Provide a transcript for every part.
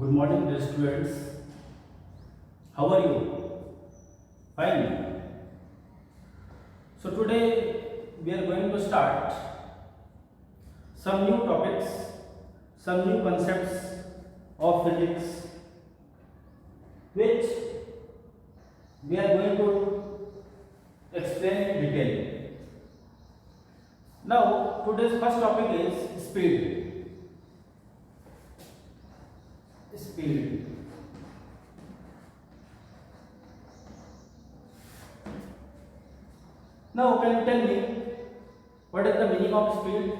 Good morning, dear students. How are you? Fine. So today we are going to start some new topics, some new concepts of physics, which we are going to explain in detail. Now, today's first topic is speed. Speed. Now, can you tell me what is the meaning of speed?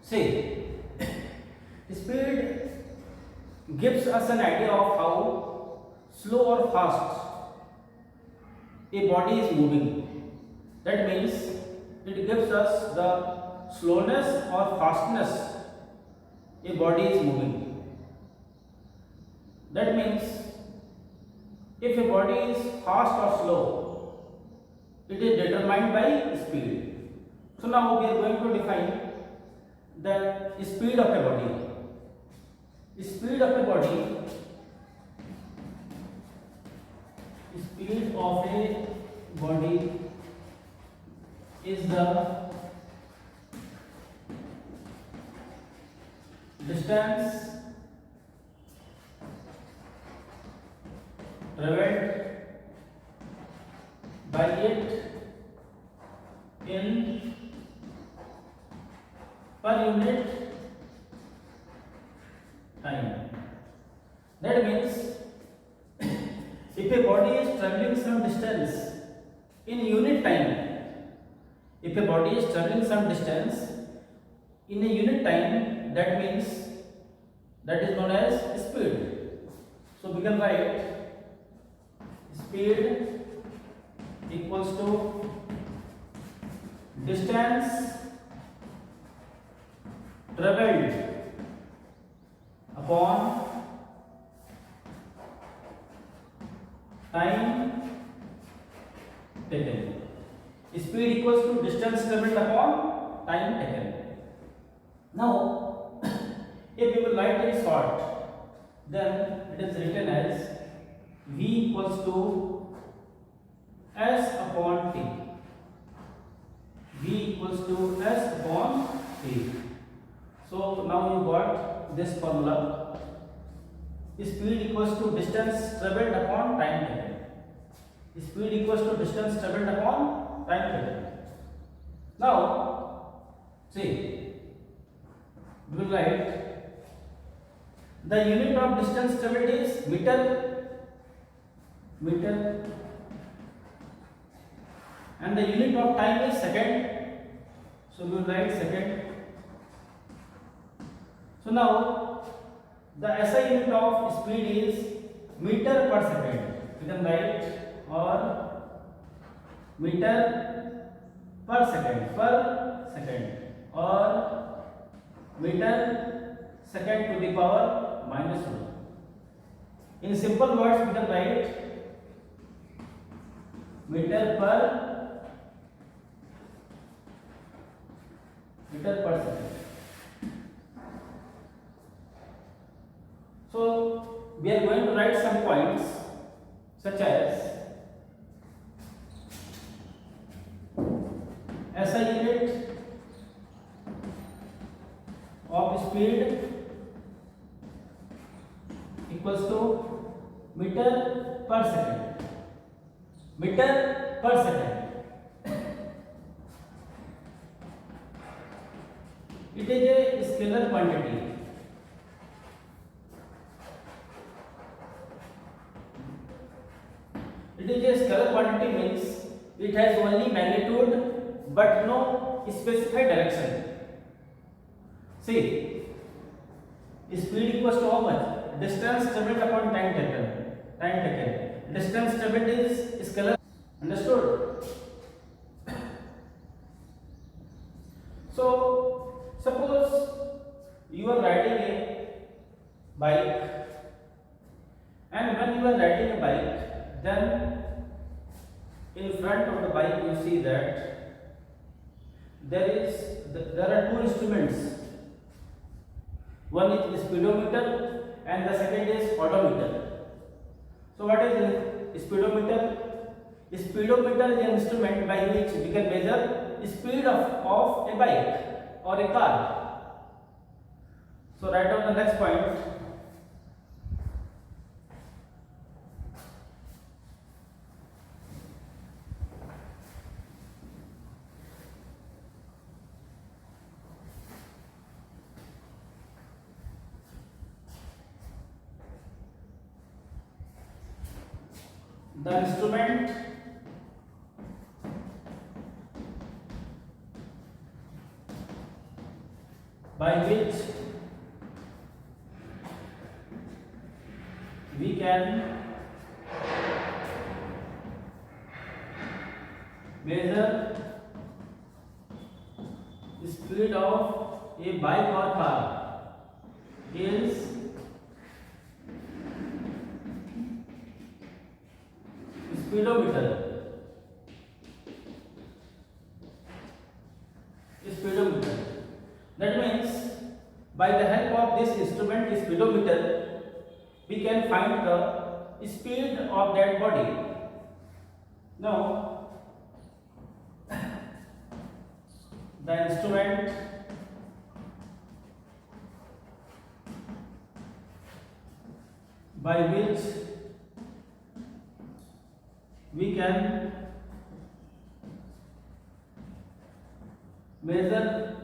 See, speed gives us an idea of how slow or fast a body is moving. That means it gives us the slowness or fastness a body is moving. That means if a body is fast or slow, it is determined by speed. So now we are going to define the speed of a body. Speed of a body, speed of a body is the distance traveled by it in per unit time. That means if a body is traveling some distance in unit time, if a body is traveling some distance in a unit time, that means that is known as speed. So we can write speed equals to distance traveled upon time taken. Speed equals to distance traveled upon time taken. Now, if we will write in short, then it is written as V equals to S upon T. V equals to S upon T. So now you got this formula. Speed equals to distance traveled upon time taken. Speed equals to distance traveled upon time taken. Now, see, we will write the unit of distance traveled is meter, and the unit of time is second. So we will write second. So now the SI unit of speed is meter per second. We can write or meter per second or meter second to the power minus 1. In simple words, we can write meter per second. So we are going to write some points such as SI unit of speed equals to meter per second. Meter per second. It is a scalar quantity. It is a scalar quantity means it has only magnitude but no specified direction. See, speed equals to how much? Distance traveled upon time taken. Distance traveled is scalar. Understood? So, suppose you are riding a bike, and when you are riding a bike, then in front of the bike you see that there are two instruments. One is speedometer and the second is odometer. So what is speedometer? Speedometer is an instrument by which we can measure speed of a bike or a car. So write down the next point. The instrument by which we can measure the speed of a bike or car is speedometer. Speedometer. That means by the help of this instrument speedometer, we can find the speed of that body. Now, the instrument by which we can measure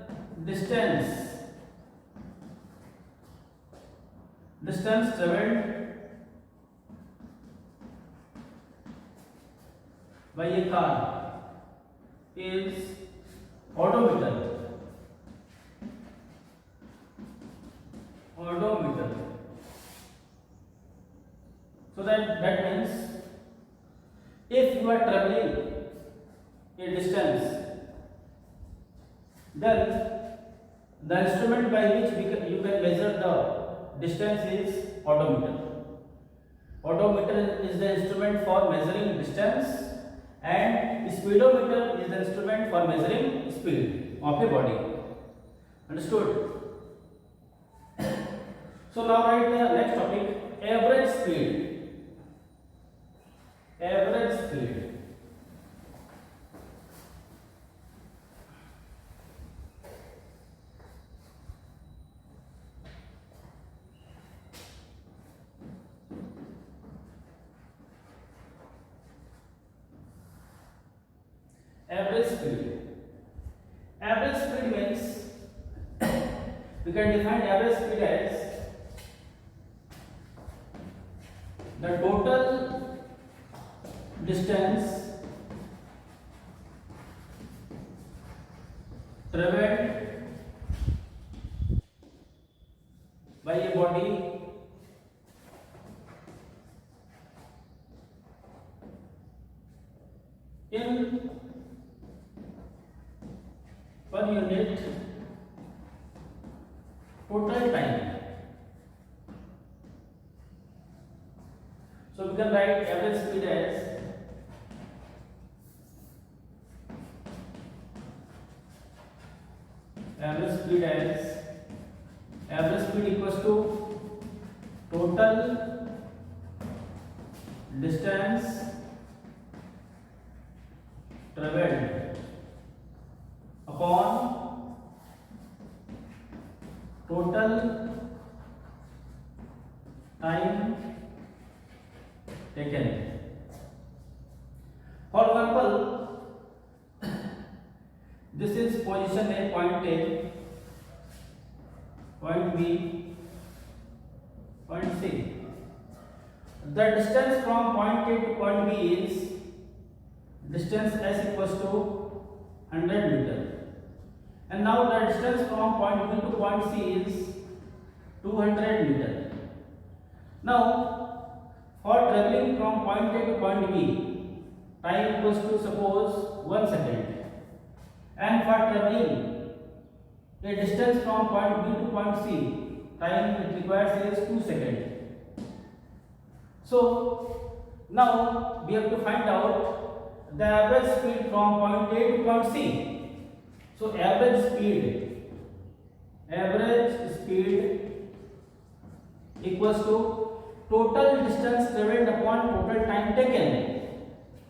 distance traveled by a car is odometer. So that means if you are traveling a distance, then the instrument by which you can measure the distance is odometer. Odometer is the instrument for measuring distance, and speedometer is the instrument for measuring speed of a body. Understood? So now write the next topic, average speed. Average speed. Average speed. Average speed means we can define average speed as the total distance traveled by a body in per unit total time. So we can write average speed as average speed equals to total distance traveled upon total time taken. For example, this is position A, point A, point B, point C. The distance from point A to point B is distance S equals to 100 meter. And now the distance from point B to point C is 200 meter. Now, for traveling from point A to point B, time equals to suppose 1 second. And for traveling a distance from point B to point C, time it requires is 2 seconds. So now we have to find out the average speed from point A to point C. So average speed equals to total distance traveled upon total time taken.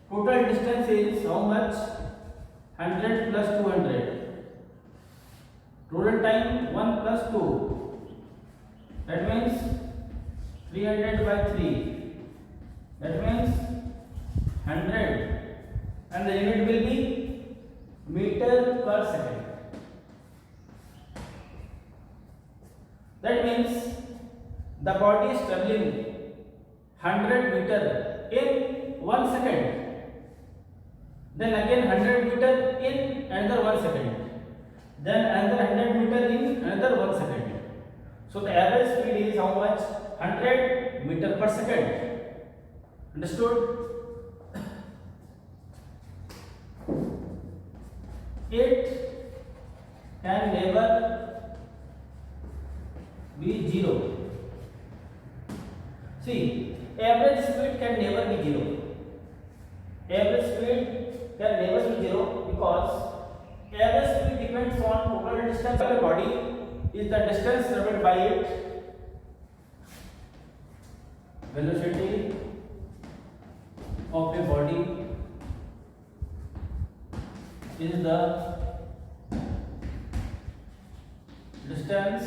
Total distance is how much? 100 plus 200. Total time 1 plus 2. That means 300 by 3. That means 100. And the unit will be meter per second. That means the body is traveling 100 meter in 1 second. Then again 100 meter in another 1 second. Then another 100 meter in another 1 second. So the average speed is how much? 100 meter per second. Understood? It can never be zero. See, average speed can never be zero. Average speed can never be zero because average speed depends on total distance of a body is the distance traveled by it, velocity of a body is the distance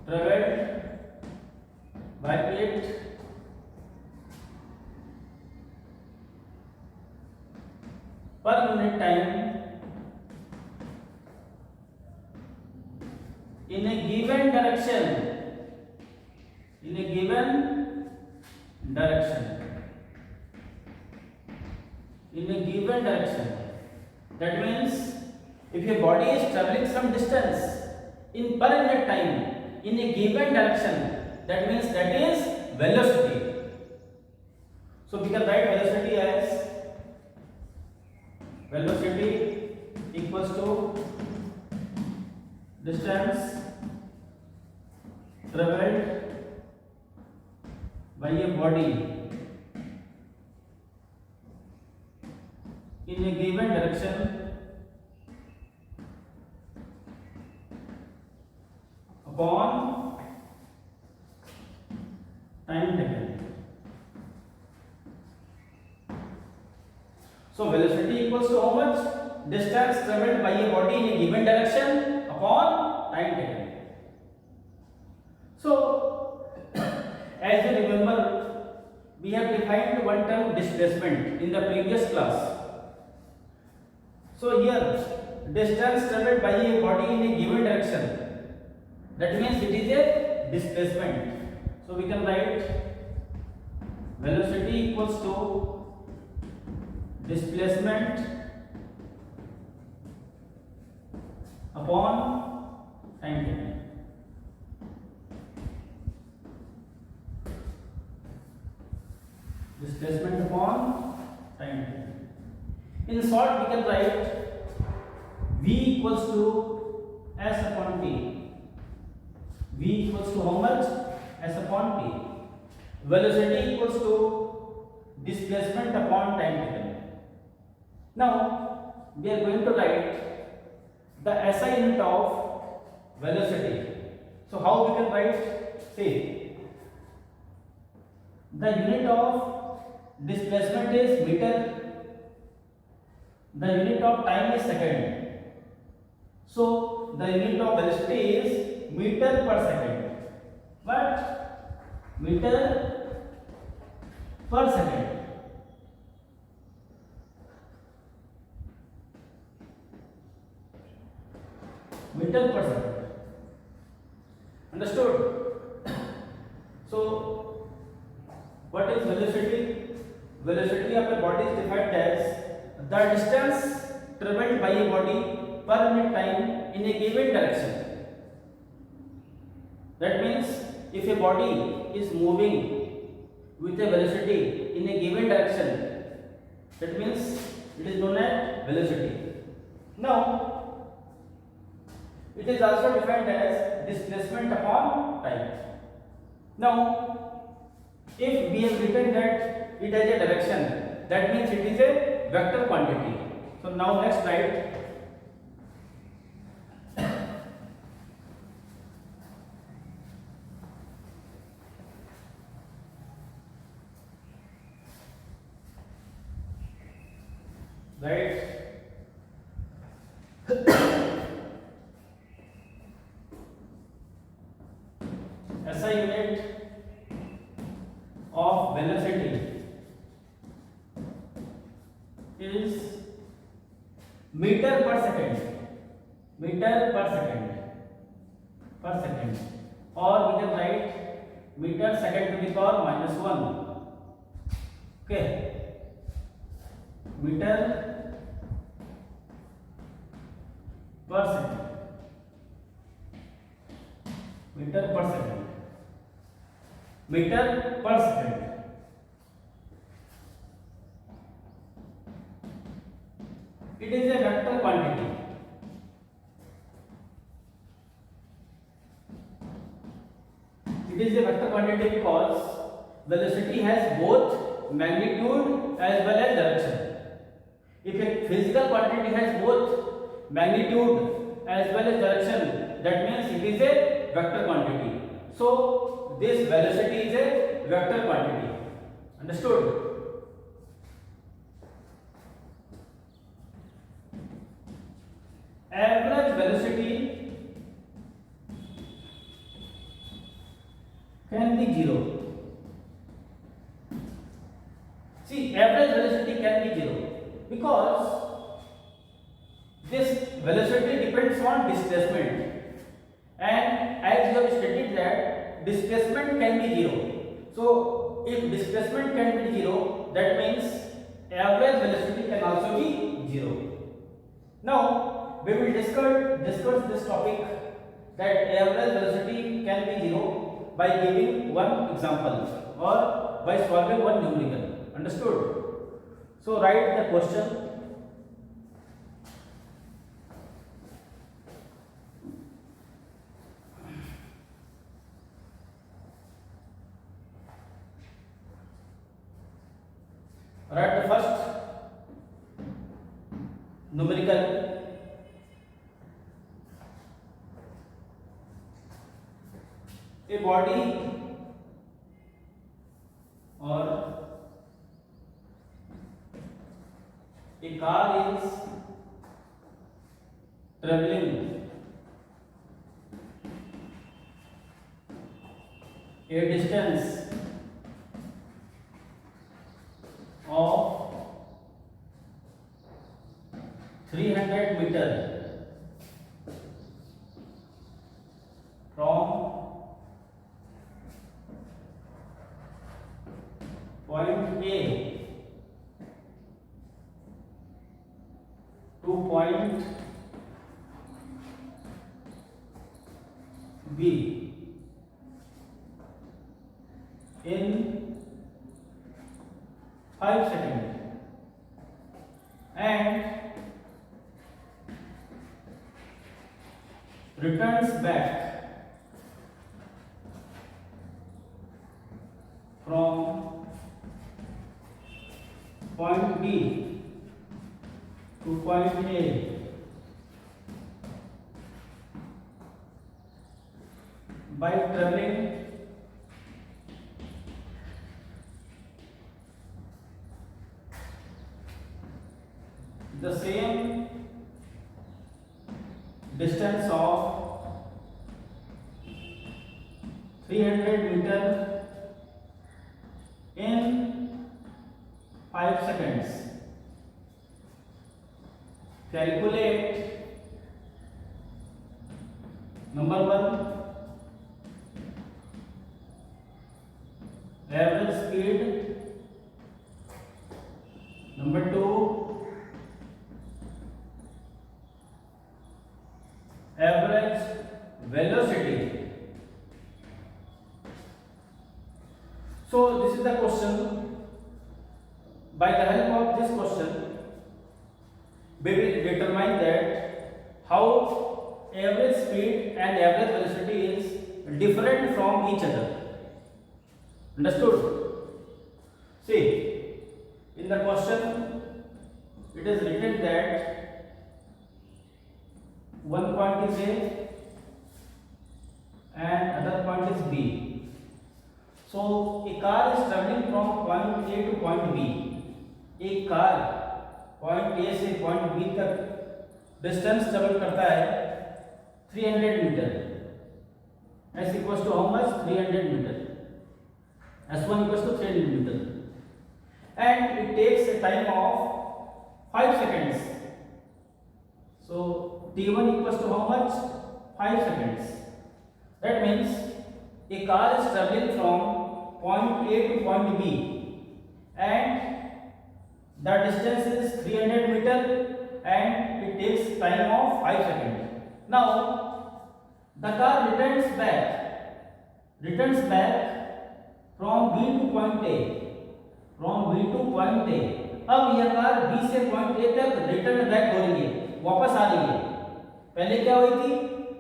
traveled by it per unit time in a given direction. In a given direction. In a given direction. That means if your body is traveling some distance in per unit time in a given direction, that means that is velocity. So we can write velocity as velocity equals to distance traveled by a body in a given direction upon time taken. So velocity equals to how much? Distance traveled by a body in a given direction upon time taken. So as you remember, we have defined one term displacement in the previous class. So here distance traveled by a body in a given direction, that means it is a displacement. So we can write velocity equals to displacement upon time taken. Displacement upon time taken. In short, we can write V equals to S upon T. V equals to how much? S upon T. Velocity equals to displacement upon time taken. Now, we are going to write the SI unit of velocity. So, how we can write? See, the unit of displacement is meter. The unit of time is second. So the unit of velocity is meter per second. But meter per second. Meter per second. Understood? So what is velocity? Velocity of a body is defined as the distance traveled by a body per unit time in a given direction. That means if a body is moving with a velocity in a given direction, that means it is known as velocity. Now, it is also defined as displacement upon time. Now, if we have written that it has a direction, that means it is a vector quantity. So now next slide. right? SI unit of velocity is meter per second, meter per second, per second, or we can write meter second to the power minus 1. Okay, meter per second, meter per second, meter per second. It is a vector quantity. It is a vector quantity because velocity has both magnitude as well as direction. If a physical quantity has both magnitude as well as direction, that means it is a vector quantity. So this velocity is a vector quantity. Understood? Average velocity can be 0. See, average velocity can be 0 because this velocity depends on displacement, and as you have stated that displacement can be 0. So if displacement can be 0, that means average velocity can also be 0. Now we will discuss this topic that average velocity can be 0 by giving one example or by solving one numerical. Understood? So write the question. Write the first numerical. A body or a car is traveling a distance of 300 meters from point A to point B in 5 seconds, and returns back from point B to point A by traveling the same distance of 300 meters in 5 seconds. Calculate number 1 average speed, number 2 average velocity. So this is the question. By the help of this question, we will determine that how average speed and average velocity is different from each other. Understood? See, in the question it is written that one point is A and other point is B. So a car is traveling from point A to point B. A car point A से point B तक distance travel करता है 300 metre, s equals to how much 300 metre, s1 equals to 300 metre and it takes a time of 5 seconds. So t1 equals to how much 5 seconds. That means a car is traveling from point A to point B and the distance is 300 meter and it takes time of 5 seconds. Now the car returns back from B to point A, from B to point A. अब यह car B से point A तक return back हो रही है, वापस आ रही है। पहले क्या हुई थी,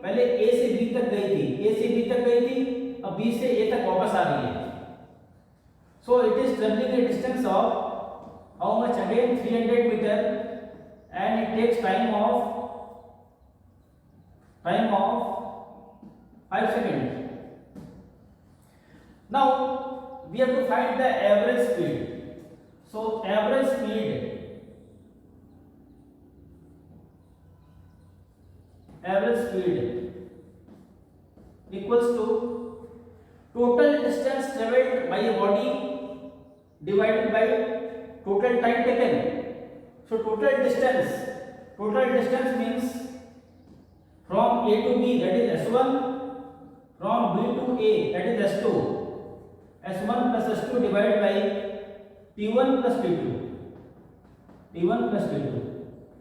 पहले A से B तक गई थी, A से B तक गई थी, अब B से A तक वापस आ रही है। So it is traveling a distance of how much again 300 meter and it takes time of 5 seconds. Now we have to find the average speed. So average speed equals to total distance traveled by a body divided by total time taken. So total distance means from A to B, that is S1, from B to A, that is S2, S1 plus S2 divided by T1 plus T2,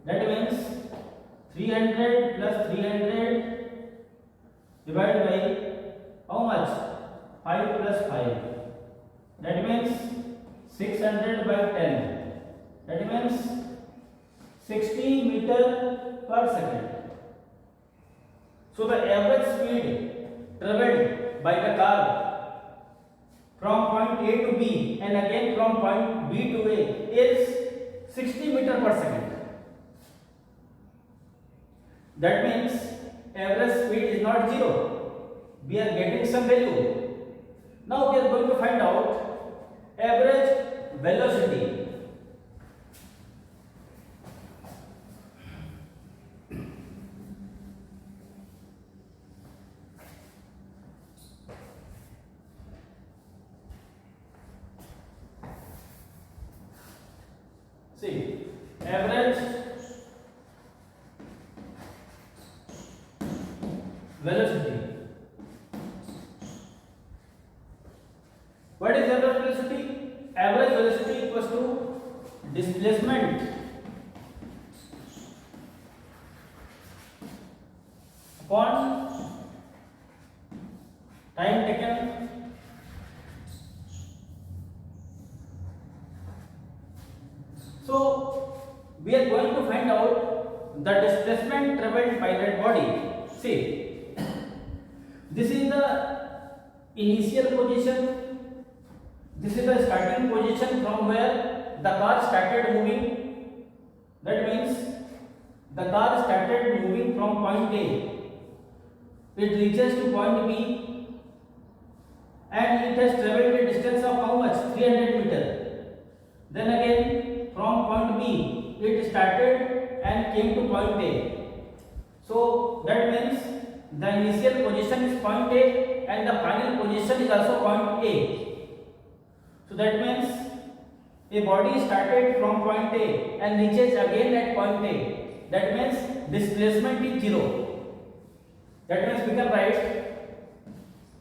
that means 300 plus 300 divided by how much 5 plus 5, that means 600 by 10, that means 60 meter per second. So the average speed traveled by the car from point A to B and again from point B to A is 60 meter per second. That means average speed is not zero. We are getting some value. Now we are going to find out average velocity. See, average velocity. What is average velocity? Average velocity equals to displacement upon time taken So we are going to find out the displacement traveled by that body. See, this is the initial position, this is the starting position from where the car started moving. That means the car started moving from point A, it reaches to point B and it has traveled a distance of how much 300 meter. Then again from point B it started and came to point A. So that means the initial position is point A and the final position is also point A. So that means a body started from point A and reaches again at point A. That means displacement is 0. That means we can write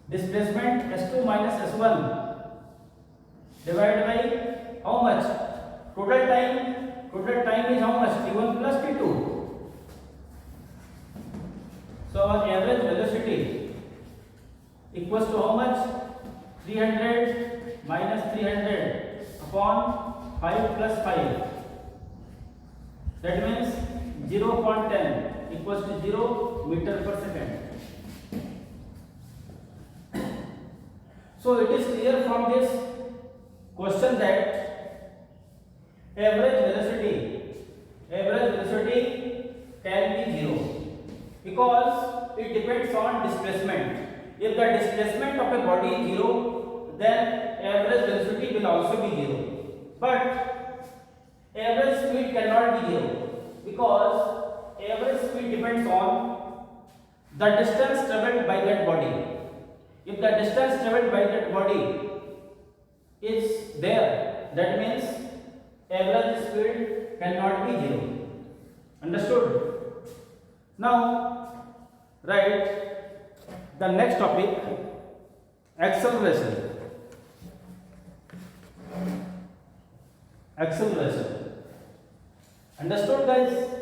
displacement S2 minus S1 divided by how much? Total time is how much? T1 plus T2. So our average velocity equals to how much? 300 minus 300 upon 5 plus 5. That means 0.10 equals to 0 meter per second. So it is clear from this question that average velocity can be 0 because it depends on displacement. If the displacement of a body is 0, then average velocity will also be 0. But average speed cannot be 0 because average speed depends on the distance traveled by that body. If the distance traveled by that body is there, that means average speed cannot be 0. Understood? Now write the next topic, acceleration. Acceleration. Understood, guys?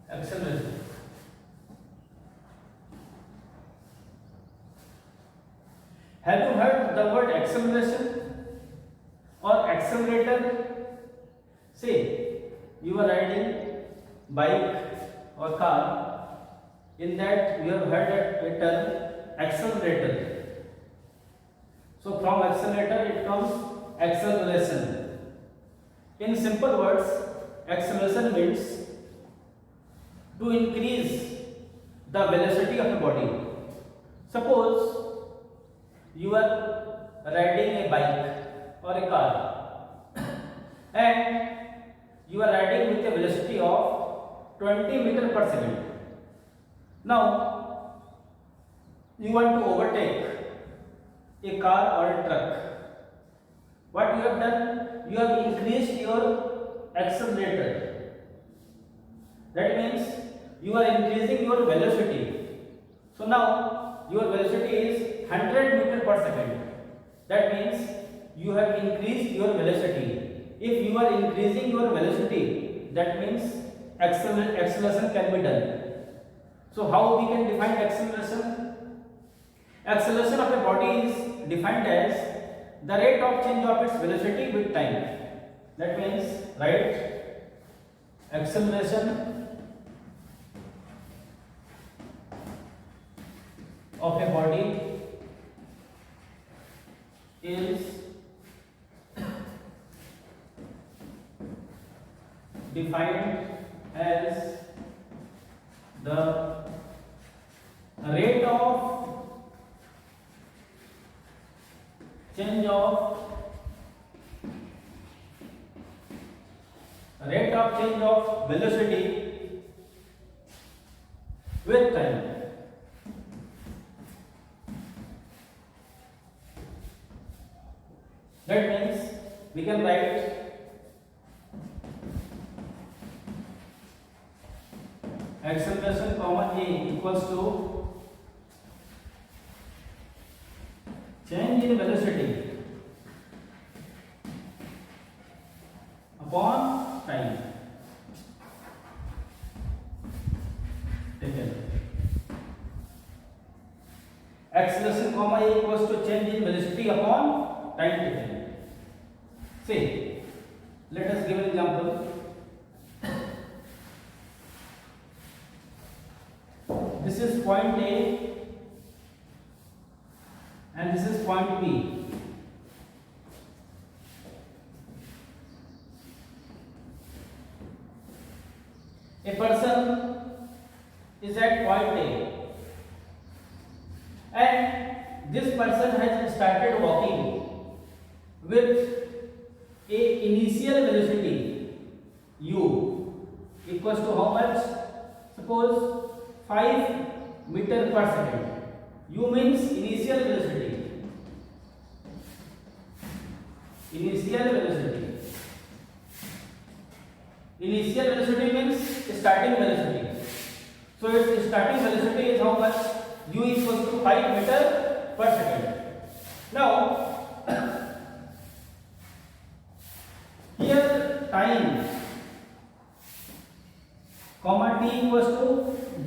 Acceleration. Have you heard the word acceleration or accelerator? Say you are riding bike or car, in that you have heard a term accelerator. So from accelerator it comes acceleration. In simple words, acceleration means to increase the velocity of the body. Suppose you are riding a bike or a car and you are riding with a velocity of 20 meters per second. Now you want to overtake a car or a truck. What you have done? You have increased your accelerator. That means you are increasing your velocity. So now your velocity is 100 meters per second. That means you have increased your velocity. If you are increasing your velocity, that means acceleration can be done. So how we can define acceleration? Acceleration of a body is defined as the rate of change of its velocity with time. That means, right, acceleration of a body is defined as the rate of change of velocity with time. That means we can write acceleration comma a equals to change in velocity upon time taken. Acceleration comma a equals to change in velocity upon time taken. Say, let us give an example. This is point A and this is point B. A person is at point A and this person has started walking with a initial velocity u equals to how much? Suppose 5 meter per second. U means initial velocity. Initial velocity. Initial velocity means starting velocity. So its starting velocity is how much? U equals to 5 meter per second. Now here time comma t equals to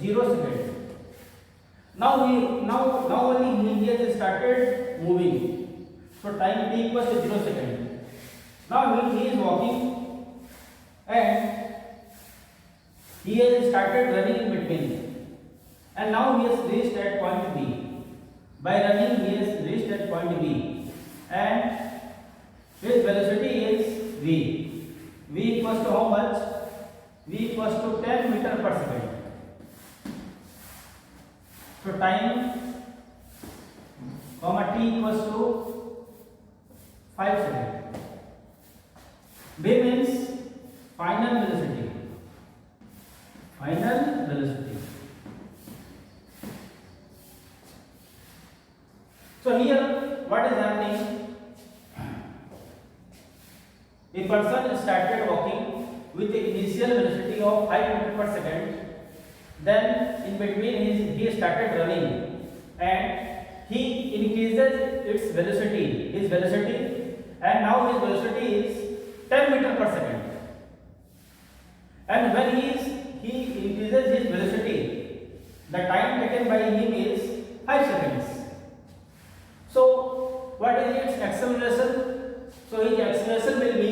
0 second. Now only he has started moving. So time t equals to 0 second. Now he is walking and He has started running in between, and now he has reached at point B. By running, he has reached at point B, and his velocity is v. V equals to how much? V equals to 10 meter per second. So time comma t equals to 5 seconds. V means final velocity. Final velocity. So here what is happening? A person started walking with the initial velocity of 5 meter per second. Then in between he started running, and he increases its velocity, his velocity, and now his velocity is 10 meter per second. And when he increases his velocity, the time taken by him is 5 seconds. So what is its acceleration? So his acceleration will be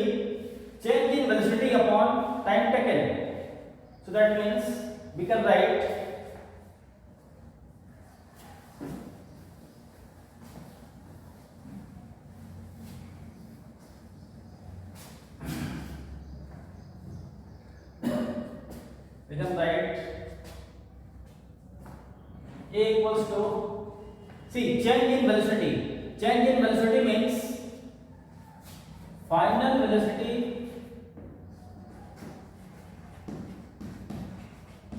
change in velocity upon time taken. So that means we can write A equals to, see, change in velocity. Change in velocity means final velocity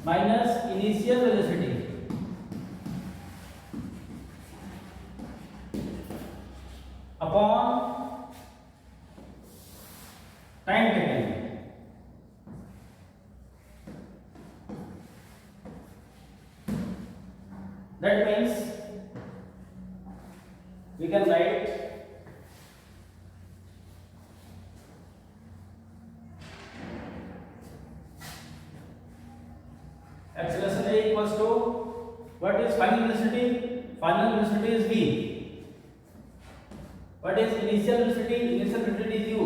minus initial velocity upon time taken. That means we can write acceleration A equals to, what is final velocity? Final velocity is v. What is initial velocity? Initial velocity is u.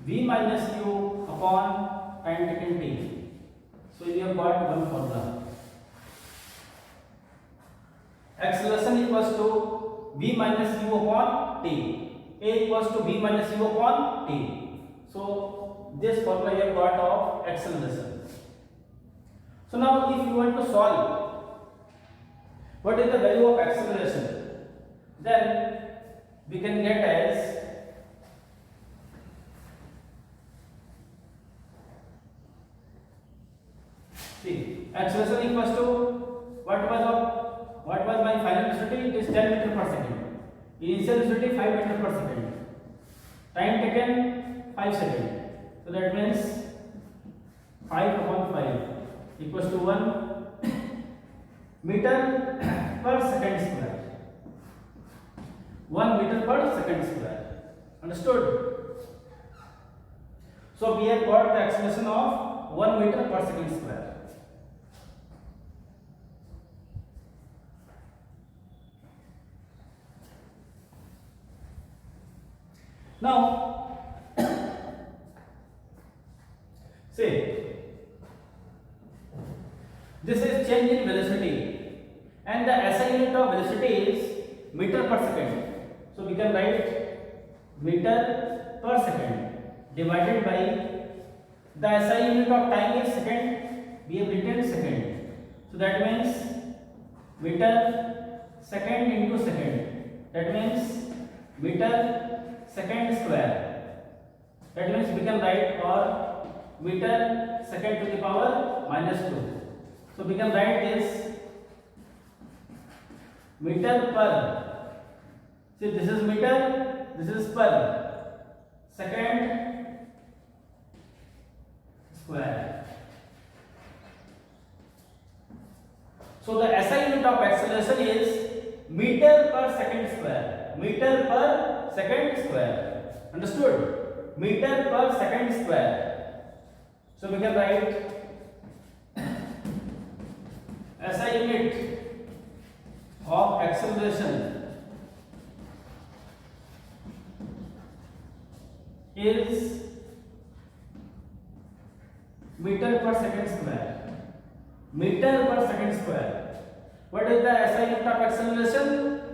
V minus u upon time taken t. So you have got one formula. Acceleration equals to v minus u upon t. A equals to v minus u upon t. So this formula you have got of acceleration. So now if you want to solve what is the value of acceleration, then we can get as see acceleration equals to what was my final velocity? It is 10 meter per second. Initial velocity 5 meter per second. Time taken 5 seconds. So that means 5 upon 5 equals to 1 meter per second square. 1 meter per second square. Understood? So we have got the acceleration of 1 meter per second square. Now, say this is change in velocity, and the SI unit of velocity is meter per second. So we can write meter per second divided by the SI unit of time is second. We have written second. So that means meter second into second. That means meter second square. That means we can write or meter second to the power minus 2. So we can write this meter per. See, this is meter, this is per second square. So the SI unit of acceleration is meter per second square. Meter per second square. Understood? Meter per second square. So we can write SI unit of acceleration is meter per second square. per second square. What is the SI unit of acceleration?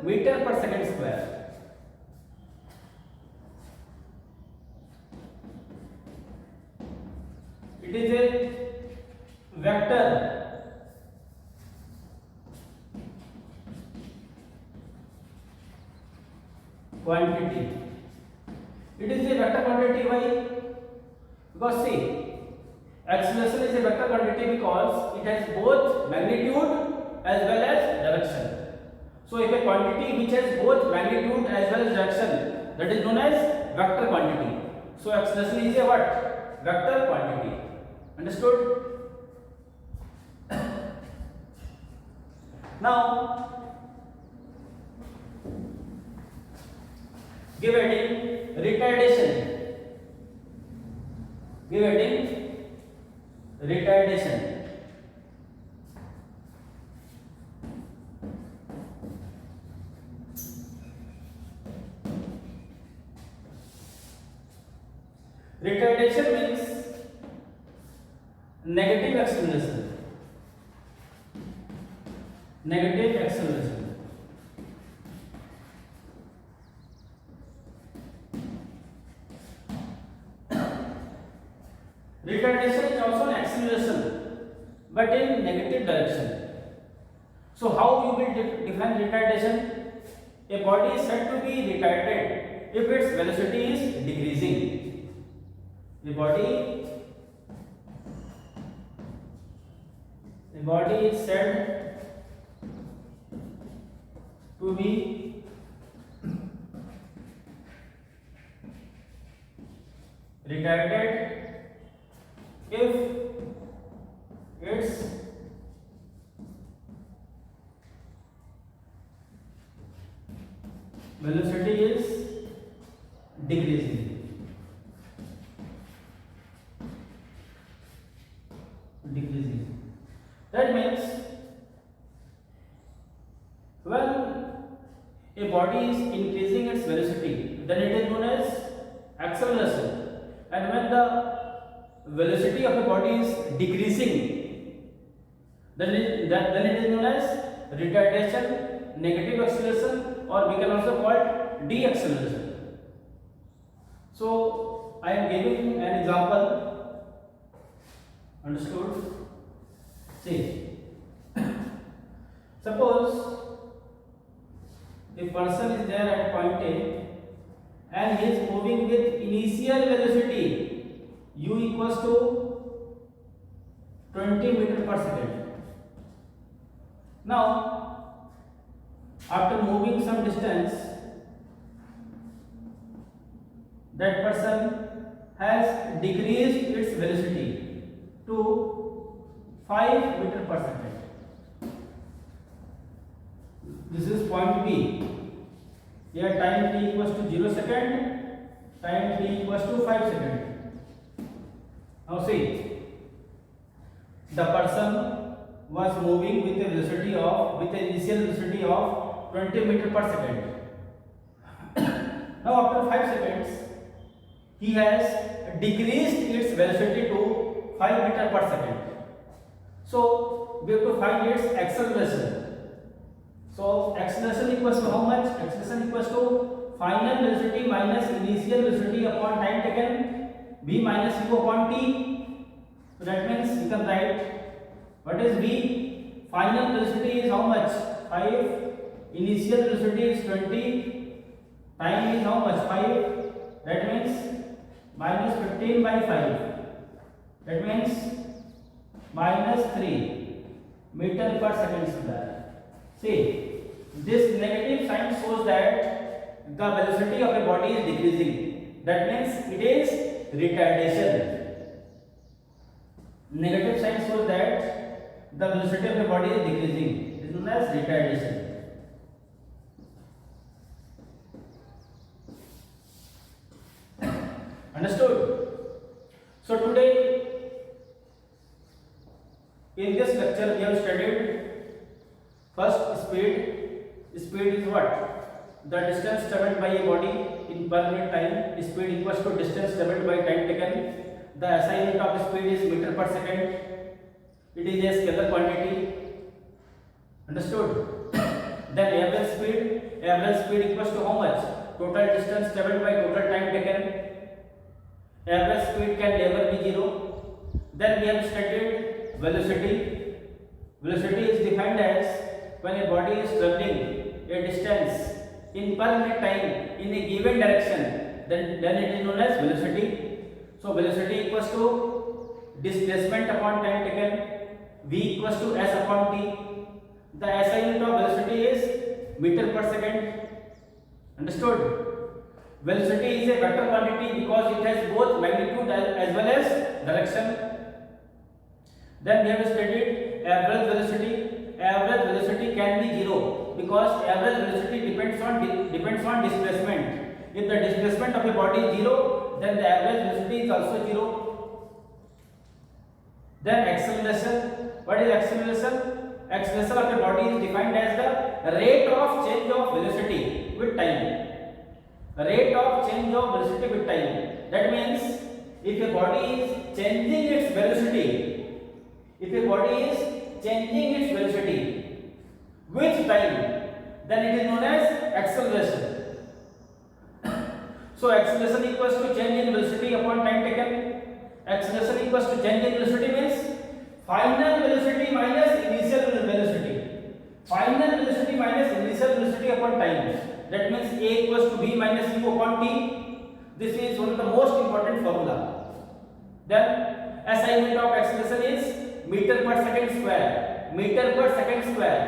Meter per second square. It is a vector quantity. It is a vector quantity. Why? Because see, acceleration is a vector quantity because it has both magnitude as well as direction. So if a quantity which has both magnitude as well as direction, that is known as vector quantity. So acceleration is a what? Vector quantity. Understood? Now give heading retardation. Give heading retardation. Retardation means negative acceleration. Negative acceleration. Retardation is also an acceleration, but in negative direction. So how you will define retardation? A body is said to be retarded if its velocity is decreasing. A body is said to be retarded if its velocity is decreasing. That means when a body is increasing its velocity, then it is known as acceleration, and when the velocity of a body is decreasing, then it is known as retardation, negative acceleration, or we can also call it deacceleration. So I am giving an example. Understood? See, suppose a person is there at point A and he is moving with initial velocity u equals to 20 meter per second. Now, after moving some distance, that person has decreased its velocity to 5 meter per second. This is point B. Here time t equals to 0 second, time t equals to 5 second. Now see, the person was moving with an initial velocity of 20 meter per second. Now after 5 seconds, he has decreased its velocity to 5 meter per second. So we have to find its acceleration. So acceleration equals to how much? Acceleration equals to final velocity minus initial velocity upon time taken, v minus u upon t. So that means you can write what is v? Final velocity is how much? 5. Initial velocity is 20. Time is how much? 5. That means minus 15 by 5. That means minus 3 meter per second square. See, this negative sign shows that the velocity of a body is decreasing. That means it is retardation. Negative sign shows that the velocity of a body is decreasing. It is known as retardation. Understood? So today in this lecture we have studied first speed. Speed is what? The distance traveled by a body in per minute time. Speed equals to distance traveled by time taken. The SI unit of speed is meter per second. It is a scalar quantity. Understood? Then average speed equals to how much? Total distance traveled by total time taken. Average speed can never be zero. Then we have studied velocity. Velocity is defined as when a body is traveling a distance in per minute time in a given direction, then it is known as velocity. So velocity equals to displacement upon time taken. V equals to s upon t. The SI unit of velocity is meter per second. Understood? Velocity is a vector quantity because it has both magnitude as well as direction. Then we have studied average velocity. Average velocity can be zero because average velocity depends on displacement. If the displacement of a body is zero, then the average velocity is also zero. Then acceleration. What is acceleration? Acceleration of a body is defined as the rate of change of velocity with time. Rate of change of velocity with time. That means if a body is changing its velocity, with time, then it is known as acceleration. So acceleration equals to change in velocity upon time taken. Acceleration equals to change in velocity means final velocity minus initial velocity. Final velocity minus initial velocity upon time. That means A equals to B minus U upon T. This is one of the most important formula. Then SI unit of acceleration is meter per second square. Meter per second square.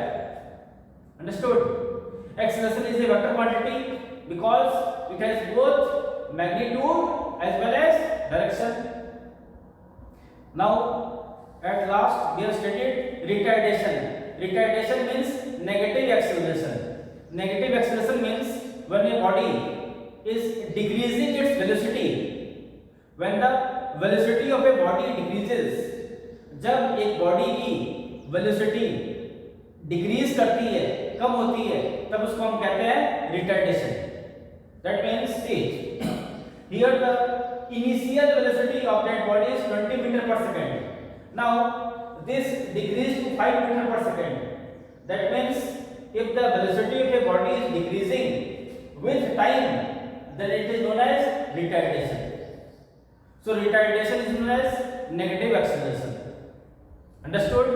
Understood? Acceleration is a vector quantity because it has both magnitude as well as direction. Now, at last we have studied retardation. Retardation means negative acceleration. Negative acceleration means when a body is decreasing its velocity. When the velocity of a body decreases, जब एक body की velocity decrease करती है, कम होती है, तब उसको हम कहते हैं retardation. That means here the initial velocity of that body is 20 metre per second. Now this decreases to 5 metre per second. That means if the velocity of a body is decreasing with time, then it is known as retardation. So retardation is known as negative acceleration. Understood?